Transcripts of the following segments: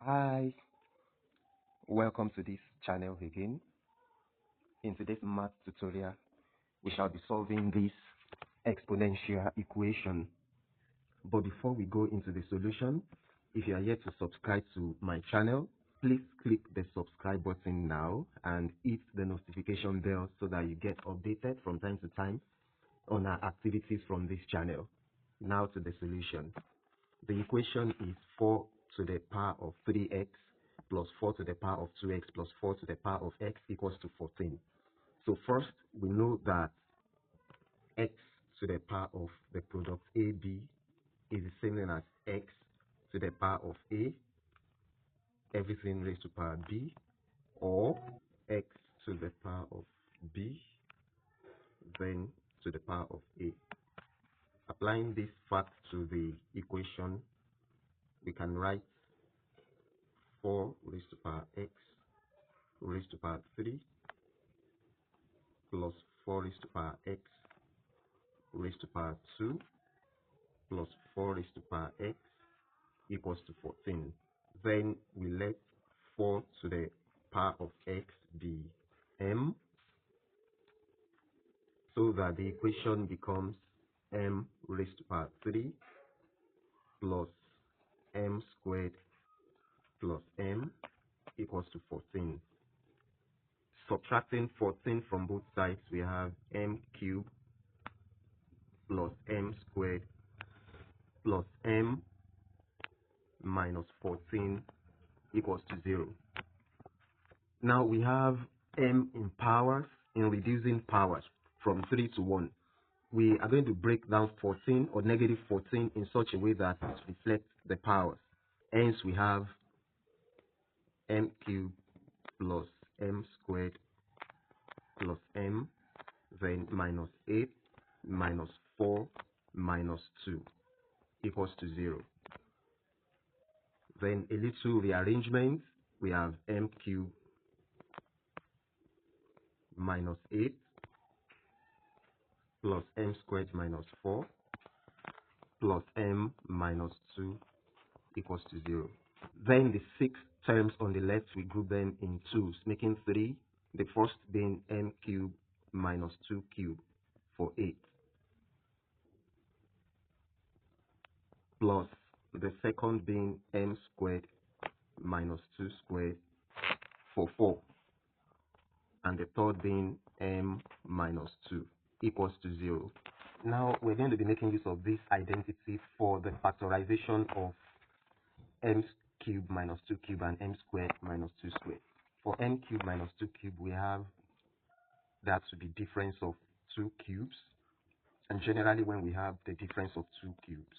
Hi, welcome to this channel again. In today's math tutorial, we shall be solving this exponential equation. But before we go into the solution, if you are yet to subscribe to my channel, please click the subscribe button now and hit the notification bell so that you get updated from time to time on our activities from this channel. Now to the solution. The equation is 4 to the power of 3x plus 4 to the power of 2x plus 4 to the power of x equals to 14. So first, we know that x to the power of the product AB is the same thing as x to the power of A, everything raised to power B, or x to the power of B, then to the power of A. Applying this fact to the equation, we can write 4 raised to power x raised to power 3 plus 4 raised to power x raised to power 2 plus 4 raised to power x equals to 14. Then we let 4 to the power of x be m, so that the equation becomes m raised to power 3 plus m squared plus m equals to 14. Subtracting 14 from both sides, we have m cubed plus m squared plus m minus 14 equals to 0. Now we have m in powers. In reducing powers from 3 to 1, we are going to break down 14 or negative 14 in such a way that it reflects the powers. Hence we have m cubed plus m squared plus m, then minus 8 minus 4 minus 2 equals to 0. Then a little rearrangement, we have m cubed minus 8 plus m squared minus 4 plus m minus 2 equals to 0. Then the 6 terms on the left, we group them in twos, making 3. The first being m cubed minus 2 cubed for 8, plus the second being m squared minus 2 squared for 4, and the third being m minus 2 equals to 0. Now we're going to be making use of this identity for the factorization of m cubed minus 2 cubed and m squared minus 2 squared. For m cubed minus 2 cubed, we have that to be difference of 2 cubes. And generally, when we have the difference of 2 cubes,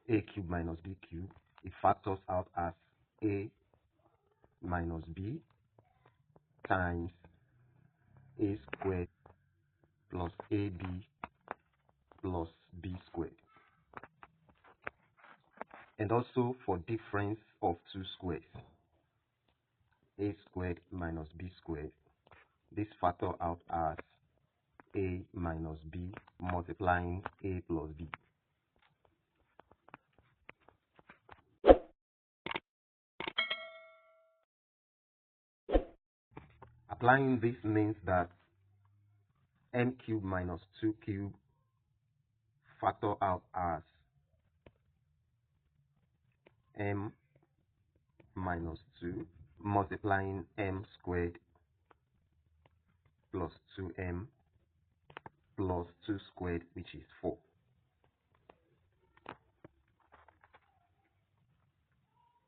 a cubed minus b cubed, it factors out as a minus b times a squared plus ab plus b squared. And also for difference of 2 squares, a squared minus b squared, this factor out as a minus b multiplying a plus b. Applying this means that m cubed minus 2 cubed factor out as m minus 2 multiplying m squared plus 2m plus 2 squared, which is 4,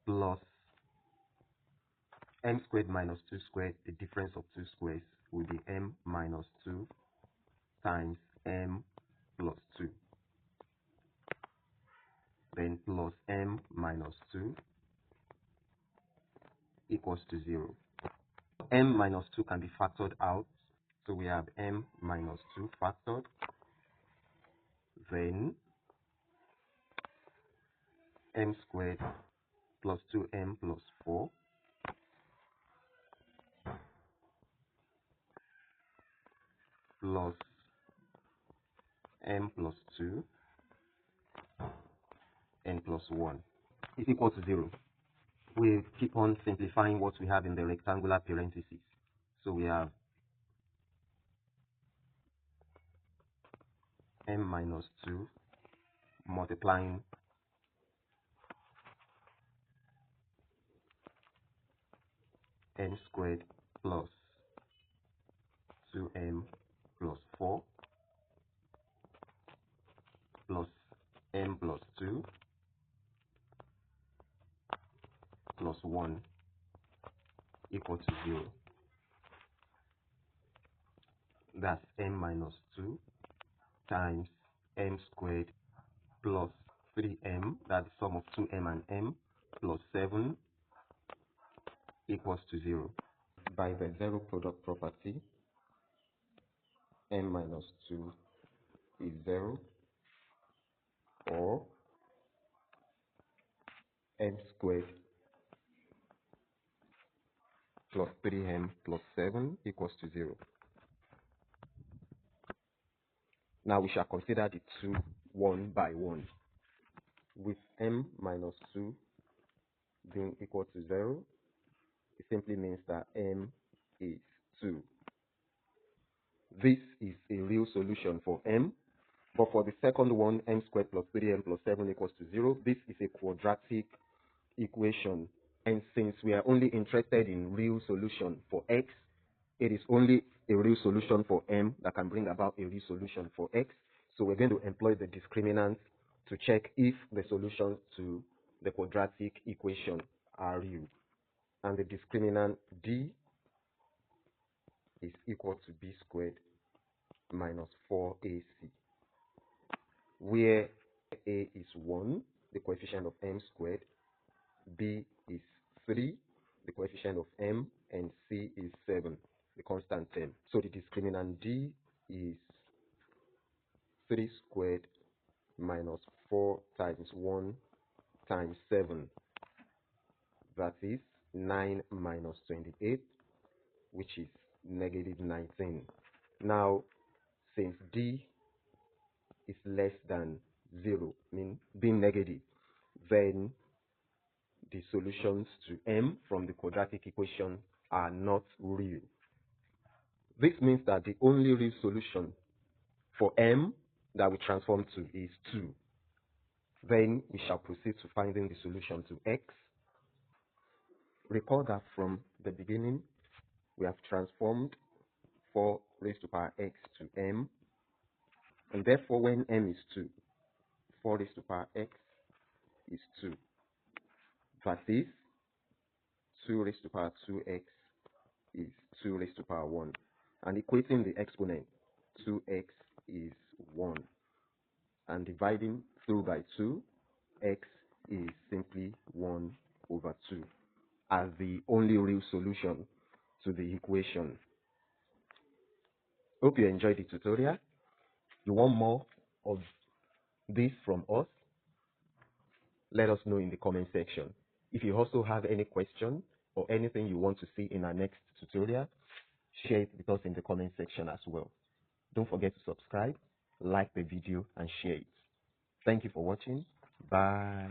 plus m squared minus 2 squared, the difference of 2 squares will be m minus 2 times m plus 2, then plus m minus 2 equals to 0. M minus 2 can be factored out, so we have m minus 2 factored, then m squared plus 2m plus 4 plus m plus 2 n plus 1 is equal to 0. We keep on simplifying what we have in the rectangular parentheses. So we have m minus 2 multiplying m squared plus 2m plus 4 plus m plus 2 plus 1 equal to 0. That's m minus 2 times m squared plus 3m, that's the sum of 2m and m, plus 7 equals to 0. By the zero product property, m minus 2 is 0, or m squared plus 3m plus 7 equals to 0. Now we shall consider the two one by one. With m minus 2 being equal to 0, it simply means that m is 2. This is a real solution for m, but for the second one, m squared plus 3m plus 7 equals to 0, this is a quadratic equation. And since we are only interested in real solution for x, it is only a real solution for m that can bring about a real solution for x. So we're going to employ the discriminant to check if the solutions to the quadratic equation are real. And the discriminant d is equal to b squared minus 4ac, where a is 1, the coefficient of m squared, b is 3, the coefficient of m, and c is 7, the constant term. So the discriminant d is 3 squared minus 4 times 1 times 7. That is 9 minus 28, which is negative 19. Now, since d is less than 0, being negative, then the solutions to m from the quadratic equation are not real. This means that the only real solution for m that we transform to is 2. Then we shall proceed to finding the solution to x. Recall that from the beginning, we have transformed 4 raised to power x to m, and therefore when m is 2, 4 raised to power x is 2. That is, 2 raised to power 2x is 2 raised to power 1. And equating the exponent, 2x is 1. And dividing through by 2, x is simply 1 over 2 as the only real solution to the equation. Hope you enjoyed the tutorial. You want more of this from us? Let us know in the comment section. If you also have any question or anything you want to see in our next tutorial, share it with us in the comment section as well. Don't forget to subscribe, like the video, and share it. Thank you for watching. Bye.